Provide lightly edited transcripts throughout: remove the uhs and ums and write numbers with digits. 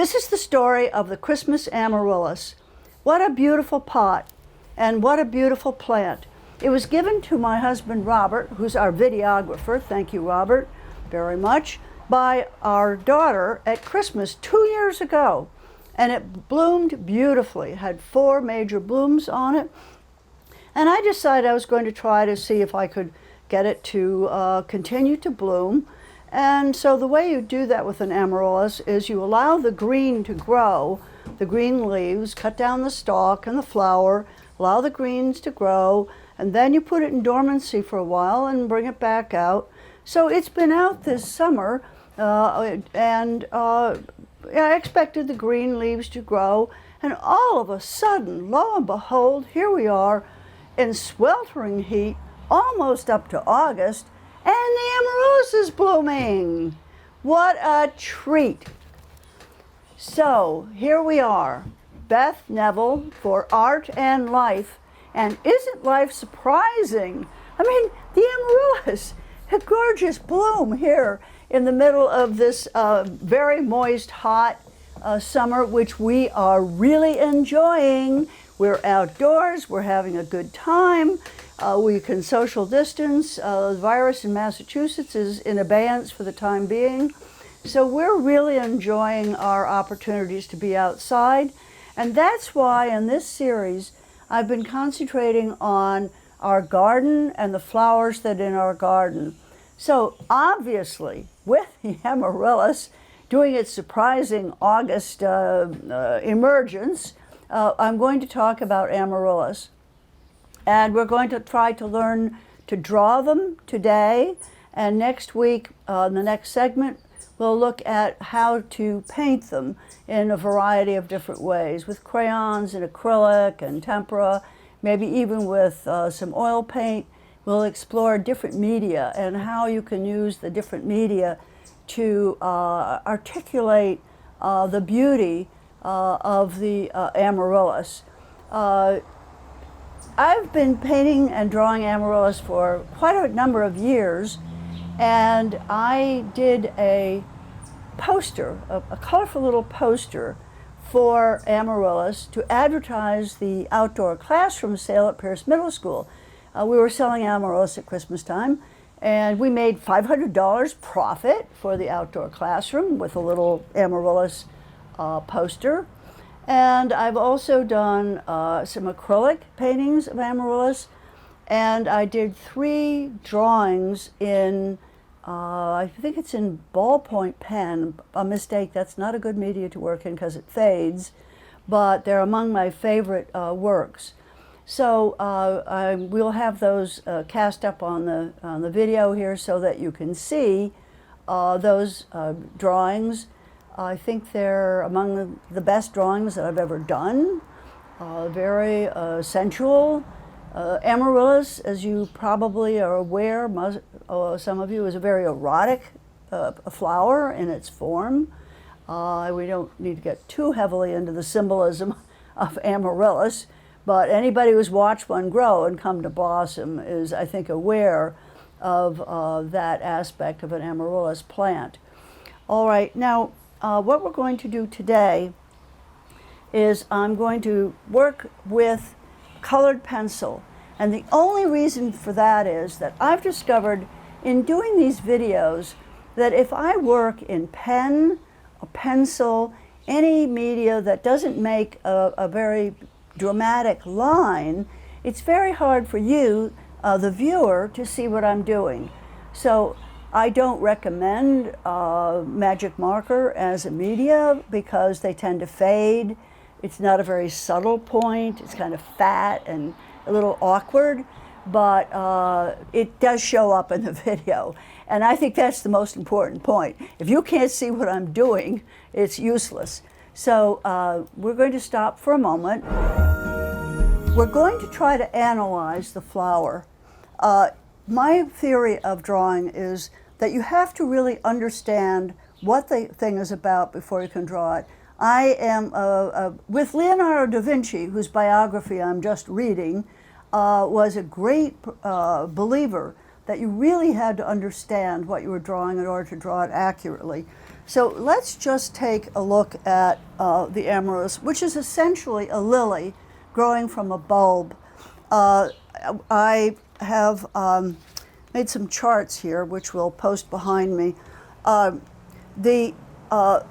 This is the story of the Christmas Amaryllis. What a beautiful pot and what a beautiful plant. It was given to my husband Robert, who's our videographer, thank you Robert very much, by our daughter at Christmas 2 years ago. And it bloomed beautifully, it had 4 major blooms on it. And I decided I was going to try to see if I could get it to continue to bloom. And so the way you do that with an amaryllis is you allow the green to grow, the green leaves, cut down the stalk and the flower, allow the greens to grow, and then you put it in dormancy for a while and bring it back out. So it's been out this summer, and I expected the green leaves to grow, and all of a sudden, lo and behold, here we are in sweltering heat, almost up to August, and the amaryllis is blooming. What a treat. So here we are, Beth, Neville, for Art and Life. And isn't life surprising? I mean, the amaryllis, a gorgeous bloom here in the middle of this very moist, hot summer, which we are really enjoying. We're outdoors, we're having a good time. We can social distance. The virus in Massachusetts is in abeyance for the time being. So we're really enjoying our opportunities to be outside. And that's why in this series, I've been concentrating on our garden and the flowers that are in our garden. So obviously, with the amaryllis doing its surprising August emergence, I'm going to talk about amaryllis. And we're going to try to learn to draw them today. And next week, in the next segment, we'll look at how to paint them in a variety of different ways, with crayons and acrylic and tempera, maybe even with some oil paint. We'll explore different media and how you can use the different media to articulate the beauty of the amaryllis. I've been painting and drawing amaryllis for quite a number of years, and I did a poster, a colorful little poster for amaryllis to advertise the outdoor classroom sale at Pierce Middle School. We were selling amaryllis at Christmas time, and we made $500 profit for the outdoor classroom with a little amaryllis poster. And I've also done some acrylic paintings of amaryllis, and I did 3 drawings in, I think it's in ballpoint pen, a mistake, that's not a good media to work in because it fades, but they're among my favorite works. So we'll have those cast up on the video here so that you can see those drawings. I think they're among the best drawings that I've ever done. Very sensual. Amaryllis, as you probably are aware, some of you, is a very erotic flower in its form. We don't need to get too heavily into the symbolism of amaryllis, but anybody who's watched one grow and come to blossom is, I think, aware of that aspect of an amaryllis plant. All right, now, what we're going to do today is I'm going to work with colored pencil. And the only reason for that is that I've discovered in doing these videos that if I work in pen, a pencil, any media that doesn't make a very dramatic line, it's very hard for you, the viewer, to see what I'm doing. So I don't recommend magic marker as a media because they tend to fade. It's not a very subtle point. It's kind of fat and a little awkward, but it does show up in the video. And I think that's the most important point. If you can't see what I'm doing, it's useless. So we're going to stop for a moment. We're going to try to analyze the flower. My theory of drawing is that you have to really understand what the thing is about before you can draw it. I am, with Leonardo da Vinci, whose biography I'm just reading, was a great believer that you really had to understand what you were drawing in order to draw it accurately. So let's just take a look at the amaryllis, which is essentially a lily growing from a bulb. I have made some charts here, which we'll post behind me. The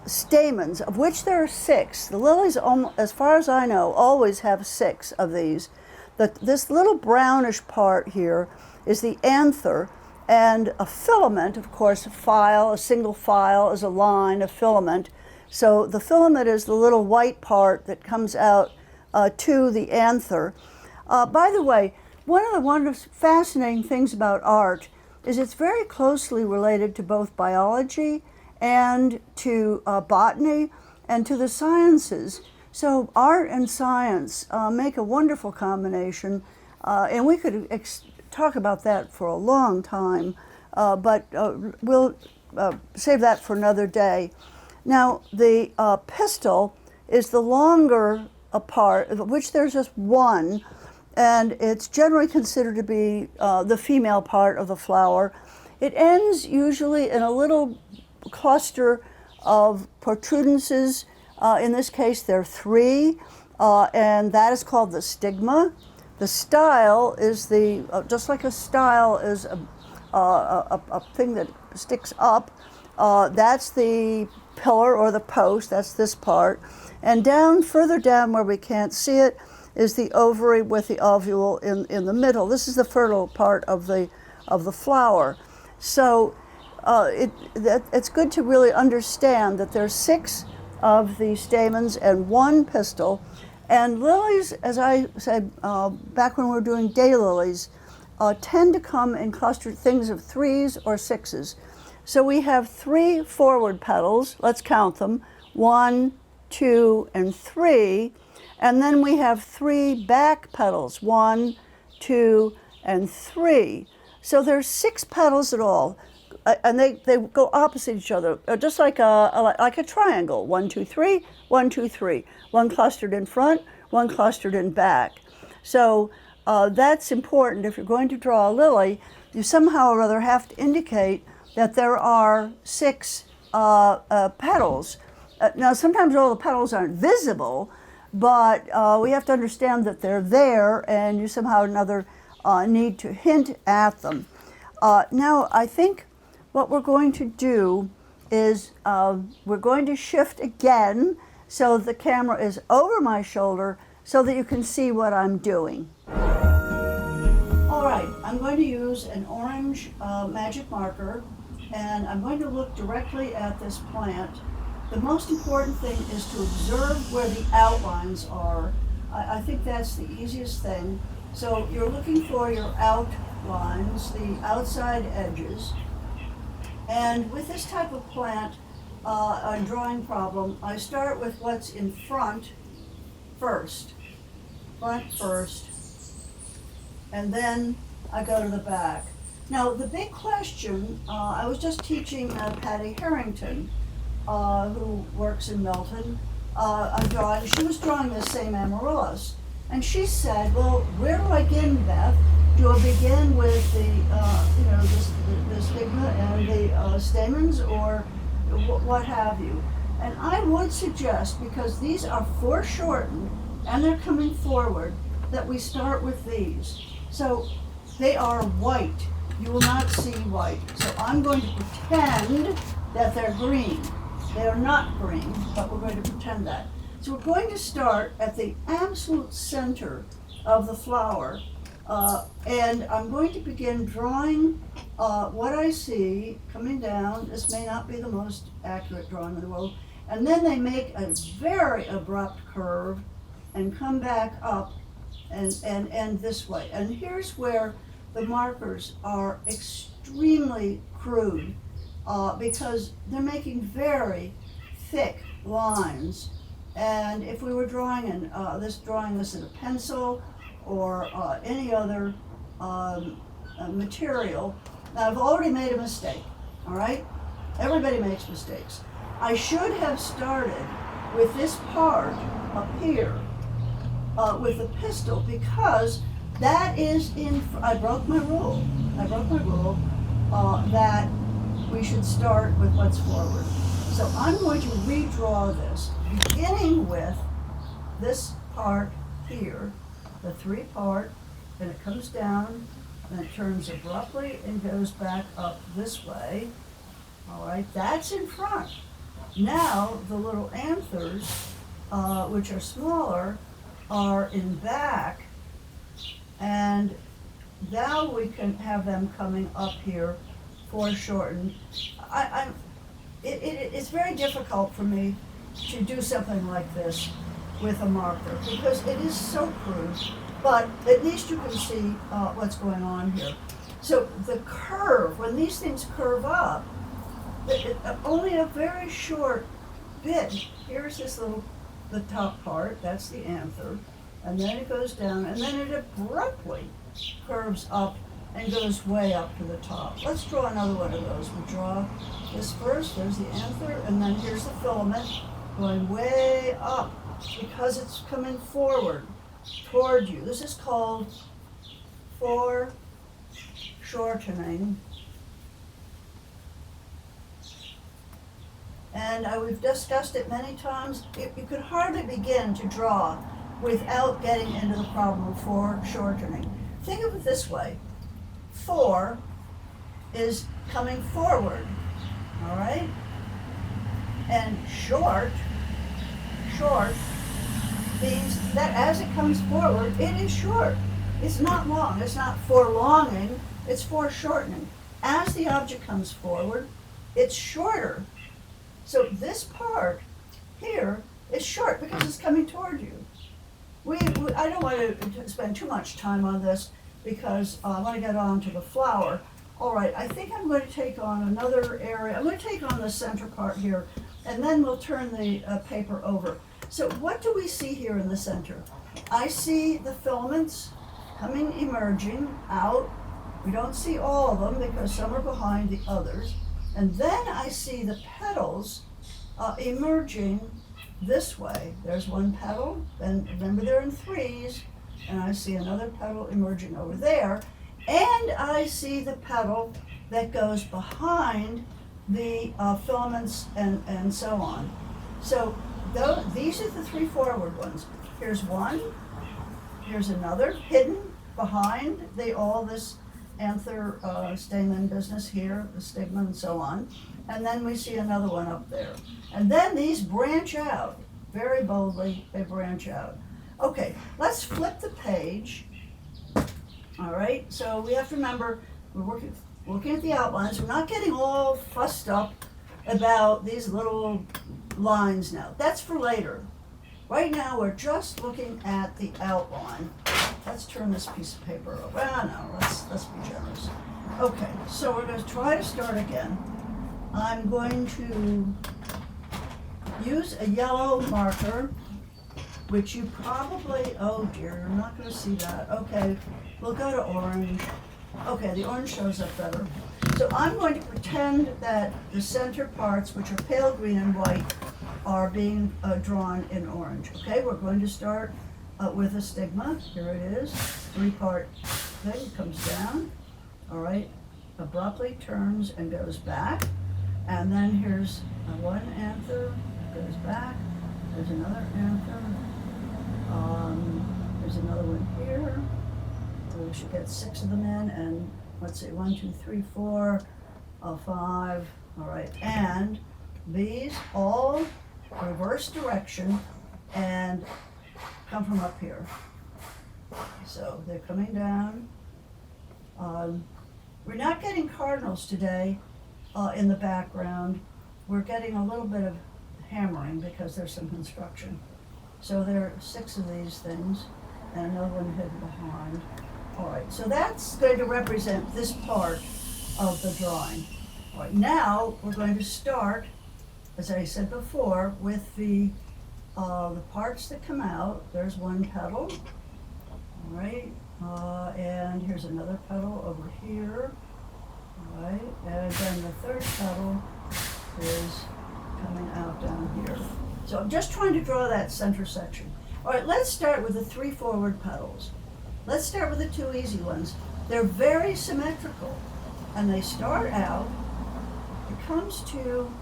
stamens, of which there are 6. The lilies, as far as I know, always have 6 of these. This little brownish part here is the anther, and a filament, of course, a single file is a line, a filament. So the filament is the little white part that comes out to the anther. By the way, one of the fascinating things about art is it's very closely related to both biology and to botany and to the sciences. So art and science make a wonderful combination, and we could talk about that for a long time, but we'll save that for another day. Now, the pistil is the longer part, of which there's just one, and it's generally considered to be the female part of the flower. It ends usually in a little cluster of protuberances. In this case, there are 3, and that is called the stigma. The style is just like a style is a thing that sticks up. That's the pillar or the post. That's this part. And further down where we can't see it is the ovary with the ovule in the middle. This is the fertile part of the flower. So it's good to really understand that there's 6 of the stamens and 1 pistil. And lilies, as I said back when we were doing daylilies, tend to come in clustered things of 3s or 6s. So we have 3 forward petals. Let's count them. 1, 2, and 3. And then we have 3 back petals. 1, 2, and 3. So there's 6 petals at all. And they go opposite each other, just like a triangle. 1, 2, 3, 1, 2, 3. One clustered in front, one clustered in back. So that's important. If you're going to draw a lily, you somehow or other have to indicate that there are 6 petals. Now, sometimes all the petals aren't visible, but we have to understand that they're there, and you somehow or another need to hint at them. Now, I think what we're going to do is we're going to shift again so the camera is over my shoulder so that you can see what I'm doing. All right, I'm going to use an orange magic marker, and I'm going to look directly at this plant. The most important thing is to observe where the outlines are. I think that's the easiest thing. So you're looking for your outlines, the outside edges. And with this type of plant, a drawing problem, I start with what's in front first, and then I go to the back. Now, the big question, I was just teaching Patty Harrington, who works in Milton, a drawing. She was drawing the same amaryllis, and she said, well, where do I begin, Beth? Do I begin with the stigma and the stamens, or what have you? And I would suggest, because these are foreshortened and they're coming forward, that we start with these. So they are white. You will not see white. So I'm going to pretend that they're green. They are not green, but we're going to pretend that. So we're going to start at the absolute center of the flower. And I'm going to begin drawing what I see coming down. This may not be the most accurate drawing in the world. And then they make a very abrupt curve and come back up and end this way. And here's where the markers are extremely crude because they're making very thick lines. And if we were drawing this in a pencil or any other material, now I've already made a mistake, all right? Everybody makes mistakes. I should have started with this part up here with the pistil, because That is I broke my rule. That we should start with what's forward. So I'm going to redraw this, beginning with this part here, the 3-part, and it comes down, and it turns abruptly and goes back up this way. All right, that's in front. Now the little anthers, which are smaller, are in back, and now we can have them coming up here foreshortened. It's very difficult for me to do something like this with a marker because it is so crude, but at least you can see what's going on here. So the curve, when these things curve up, only a very short bit. Here's this the top part, that's the anther, and then it goes down, and then it abruptly curves up and goes way up to the top. Let's draw another one of those. We draw this first, there's the anther, and then here's the filament going way up because it's coming forward toward you. This is called foreshortening. And we've discussed it many times. You could hardly begin to draw without getting into the problem of foreshortening. Think of it this way. For is coming forward, all right? And short means that as it comes forward, it is short. It's not long, it's not forlonging, it's foreshortening. As the object comes forward, it's shorter. So this part here is short because it's coming toward you. I don't want to spend too much time on this because I want to get on to the flower. All right, I think I'm going to take on another area. I'm going to take on the center part here, and then we'll turn the paper over. So what do we see here in the center? I see the filaments emerging out. We don't see all of them because some are behind the others. And then I see the petals emerging this way. There's one petal, and remember they're in threes, and I see another petal emerging over there, and I see the petal that goes behind the filaments and so on. So these are the 3 forward ones. Here's one, here's another hidden behind all this anther stamen business here, the stigma and so on. And then we see another one up there. And then these branch out, very boldly, they branch out. Okay, let's flip the page. All right, so we have to remember, we're looking at the outlines. We're not getting all fussed up about these little lines now. That's for later. Right now, we're just looking at the outline. Let's turn this piece of paper over. No, let's be generous. Okay, so we're going to try to start again. I'm going to use a yellow marker, which you probably, oh dear, you're not going to see that. Okay, we'll go to orange. Okay, the orange shows up better. So I'm going to pretend that the center parts, which are pale green and white, are being drawn in orange. Okay, we're going to start with a stigma. Here it is, 3-part thing, comes down, all right, abruptly turns and goes back. And then here's one anther, goes back, there's another anther, there's another one here. So we should get 6 of them in, and let's see, 1, 2, 3, 4, 5, all right. And these all reverse direction and come from up here. So they're coming down. We're not getting cardinals today in the background. We're getting a little bit of hammering because there's some construction. So there are 6 of these things and another one hidden behind. All right, so that's going to represent this part of the drawing. All right, now we're going to start, as I said before, with the parts that come out. There's one petal, all right, and here's another petal over here, all right, and then the third petal is coming out down here. So I'm just trying to draw that center section. All right, let's start with the 3 forward petals. Let's start with the two easy ones. They're very symmetrical, and they start out, it comes to,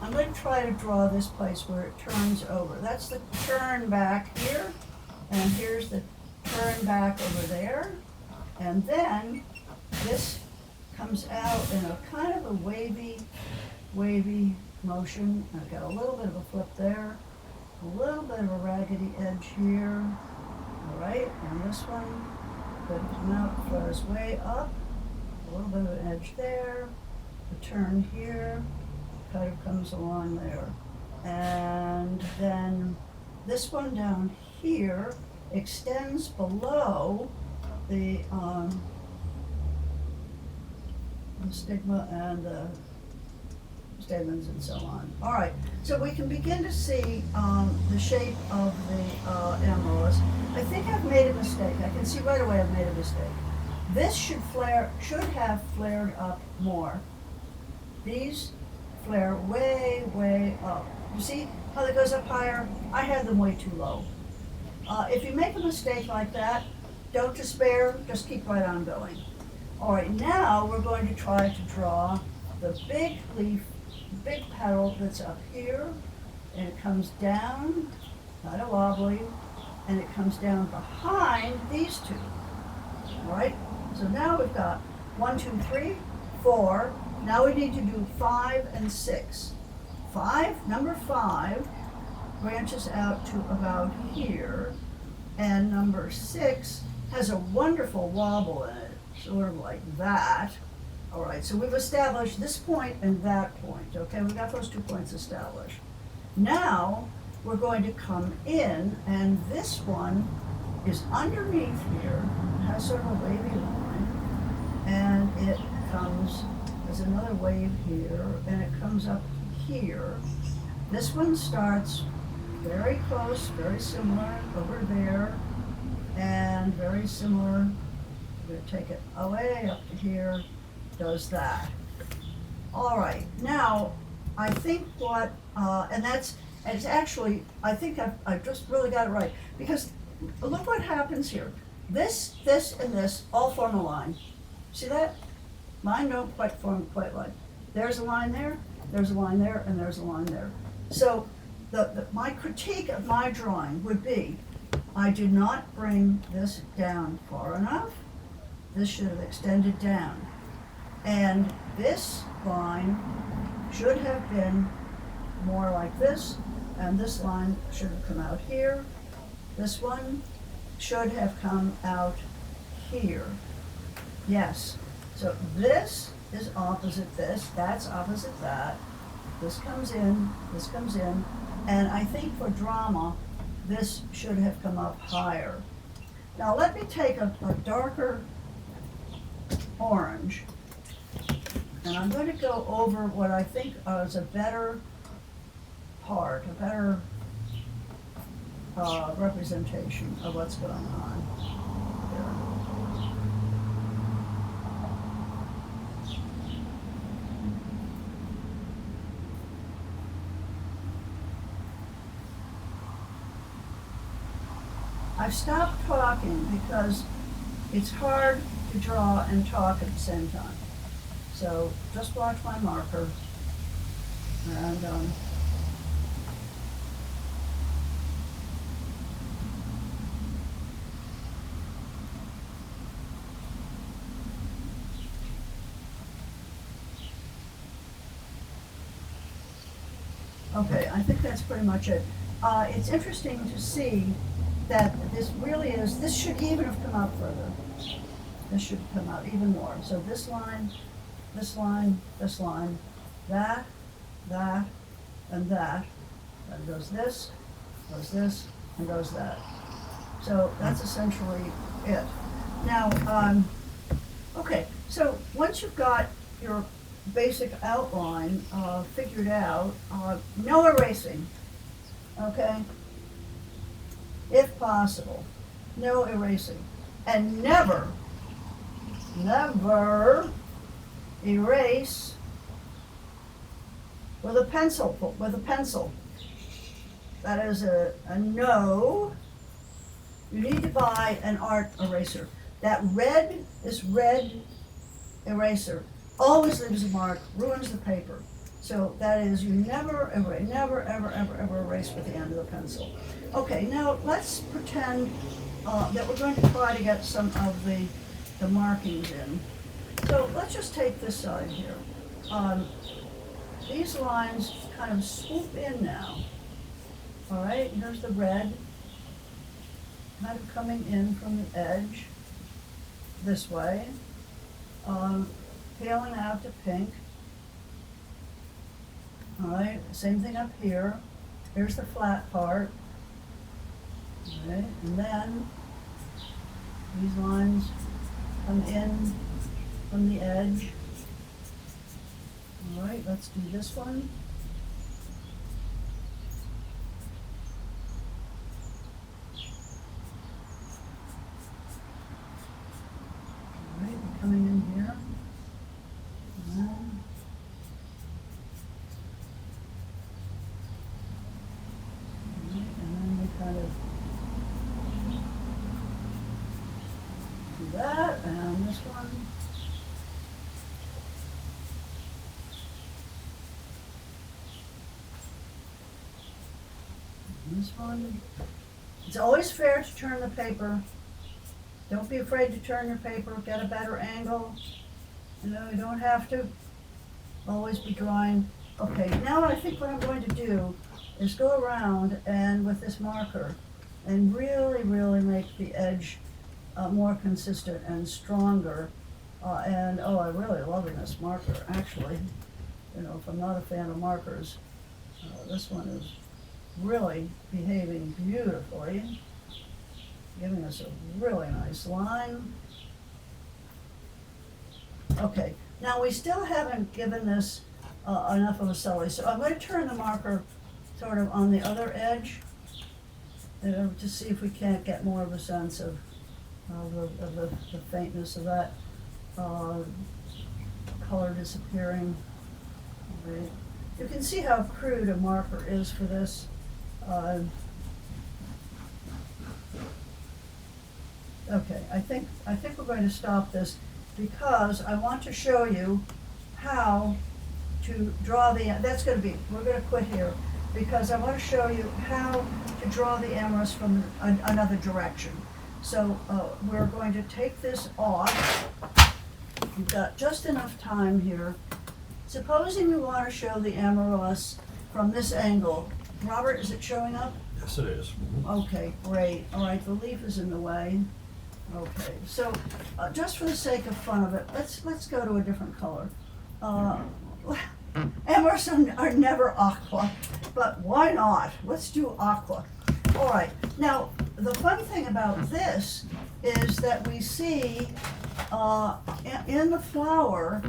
I'm going to try to draw this place where it turns over. That's the turn back here, and here's the turn back over there, and then this comes out in a kind of a wavy motion. I've got a little bit of a flip there, a little bit of a raggedy edge here, all right, and this one could come out, flutters way up, a little bit of an edge there, a turn here, kind of comes along there. And then this one down here extends below the stigma and the stamens and so on. All right, so we can begin to see the shape of the amaryllis. I think I've made a mistake. I can see right away I've made a mistake. This should have flared up more. These flare way up. You see how that goes up higher? I had them way too low. If you make a mistake like that, don't despair, just keep right on going. All right, now we're going to try to draw the big leaf, big petal that's up here, and it comes down, kind of wobbly, and it comes down behind these two. All right, so now we've got 1, 2, 3, 4. Now we need to do 5 and 6. Number 5 branches out to about here, and number 6 has a wonderful wobble in it, sort of like that. All right, so we've established this point and that point, okay? We got those 2 points established. Now we're going to come in, and this one is underneath here, it has sort of a wavy line, and it comes, there's another wave here, and it comes up here. This one starts very close, very similar over there, and very similar. We're going to take it away up to here, does that. All right, now I think what, it's actually, I think I've just really got it right, because look what happens here. This, and this all form a line. See that? Mine don't quite form quite like. There's a line there, there's a line there, and there's a line there. So my critique of my drawing would be, I did not bring this down far enough. This should have extended down. And this line should have been more like this, and this line should have come out here. This one should have come out here. Yes, so this is opposite this, that's opposite that. This comes in, and I think for drama, this should have come up higher. Now let me take a darker orange, and I'm going to go over what I think is a better part, a better representation of what's going on here. I've stopped talking because it's hard to draw and talk at the same time. So just watch my marker, and okay, I think that's pretty much it. It's interesting to see that this really is, this should even have come out further. This should come out even more. So this line, this line, this line, that, and that. Then goes this, and goes that. So that's essentially it. Now, okay, so once you've got your basic outline figured out, no erasing, okay? If possible, no erasing. And never erase with a pencil. That is a no. you need to buy an art eraser. That red, this red eraser always leaves a mark, ruins the paper. So that is, you never, ever, never, ever, ever, ever erase with the end of the pencil. Okay, now let's pretend that we're going to try to get some of the markings in. So let's just take this side here. These lines kind of swoop in now. All right, here's the red, kind of coming in from the edge this way, peeling out to pink. All right, same thing up here. Here's the flat part. All right, and then these lines come in from the edge. All right, let's do this one. All right, we're coming in here. And then we kind of do that, and this one. This one. It's always fair to turn the paper. Don't be afraid to turn your paper, get a better angle. You know, you don't have to always be drawing. Okay, now I think what I'm going to do is go around and with this marker and really, really make the edge more consistent and stronger. And oh, I'm really loving this marker, actually. You know, if I'm not a fan of markers, this one is really behaving beautifully, giving us a really nice line. Okay, now we still haven't given this enough of a sully, so I'm going to turn the marker sort of on the other edge, to see if we can't get more of a sense of the faintness of that color disappearing. Right. You can see how crude a marker is for this. Okay, I think we're going to stop this because I want to show you how to draw the, we're going to quit here because I want to show you how to draw the amaryllis from another direction. So we're going to take this off. You've got just enough time here. Supposing we want to show the amaryllis from this angle. Robert, is it showing up? Yes, it is. Okay, great. All right, the leaf is in the way. Okay, so just for the sake of fun of it, let's go to a different color. Amaryllis are never aqua, but why not? Let's do aqua. All right, now the fun thing about this is that we see in the flower,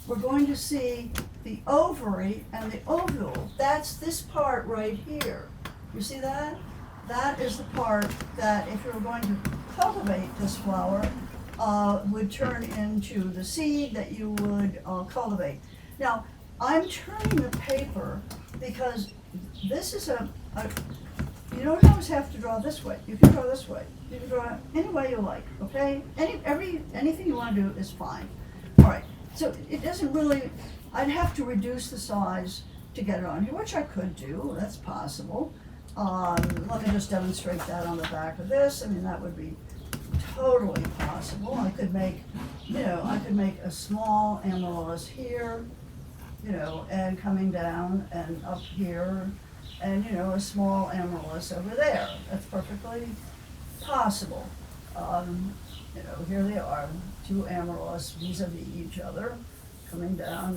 we're going to see the ovary and the ovule. That's this part right here. You see that? That is the part that if you're going to cultivate this flower, would turn into the seed that you would cultivate. Now, I'm turning the paper because this is you don't always have to draw this way. You can draw this way. You can draw any way you like, okay? Anything you want to do is fine. All right, so it doesn't really, I'd have to reduce the size to get it on here, which I could do, that's possible. Let me just demonstrate that on the back of this. I mean, that would be totally possible. I could make, I could make a small amaryllis here, and coming down and up here, and a small amaryllis over there. That's perfectly possible. Here they are, two amaryllis vis-a-vis each other, coming down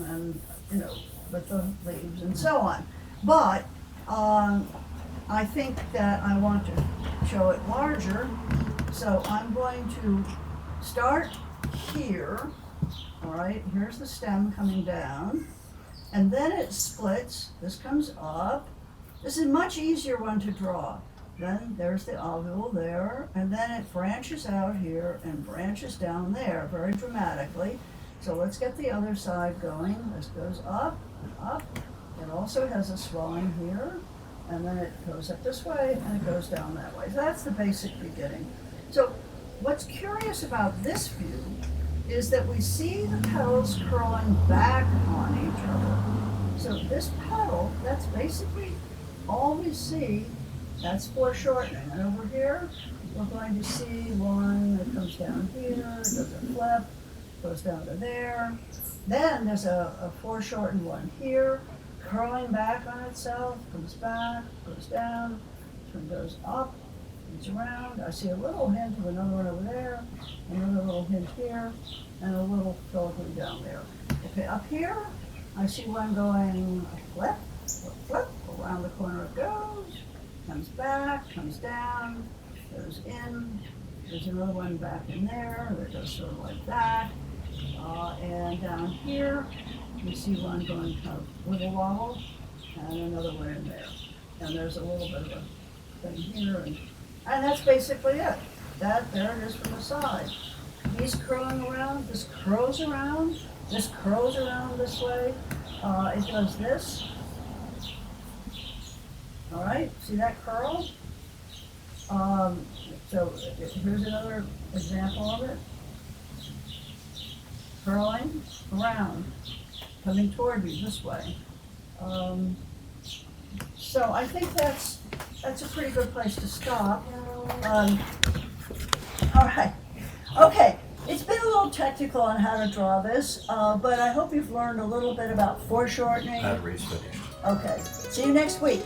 and, with the leaves and so on. But I think that I want to show it larger, so I'm going to start here. All right, here's the stem coming down, and then it splits. This comes up. This is a much easier one to draw. Then there's the ovule there, and then it branches out here and branches down there very dramatically. So let's get the other side going. This goes up, up. It also has a swelling here, and then it goes up this way, and it goes down that way. So that's the basic beginning. So what's curious about this view is that we see the petals curling back on each other. So this petal, that's basically all we see. That's foreshortening. And over here, we're going to see one that comes down here, does a flip, goes down to there. Then there's a foreshortened one here, curling back on itself, comes back, goes down, this one goes up, comes around. I see a little hint of another one over there, another little hint here, and a little filigree down there. Okay, up here, I see one going flip, flip, around the corner it goes, comes back, comes down, goes in. There's another one back in there that goes sort of like that. And down here, you see one going kind of wiggle wobble, and another one in there. And there's a little bit of a thing here, and that's basically it. There it is from the side. He's curling around, this curls around, this curls around this way. It does this. All right, see that curl? So here's another example of it. Curling around, coming toward you this way. So I think that's a pretty good place to stop. All right, okay. It's been a little technical on how to draw this, but I hope you've learned a little bit about foreshortening. Battery's finished. Okay, see you next week.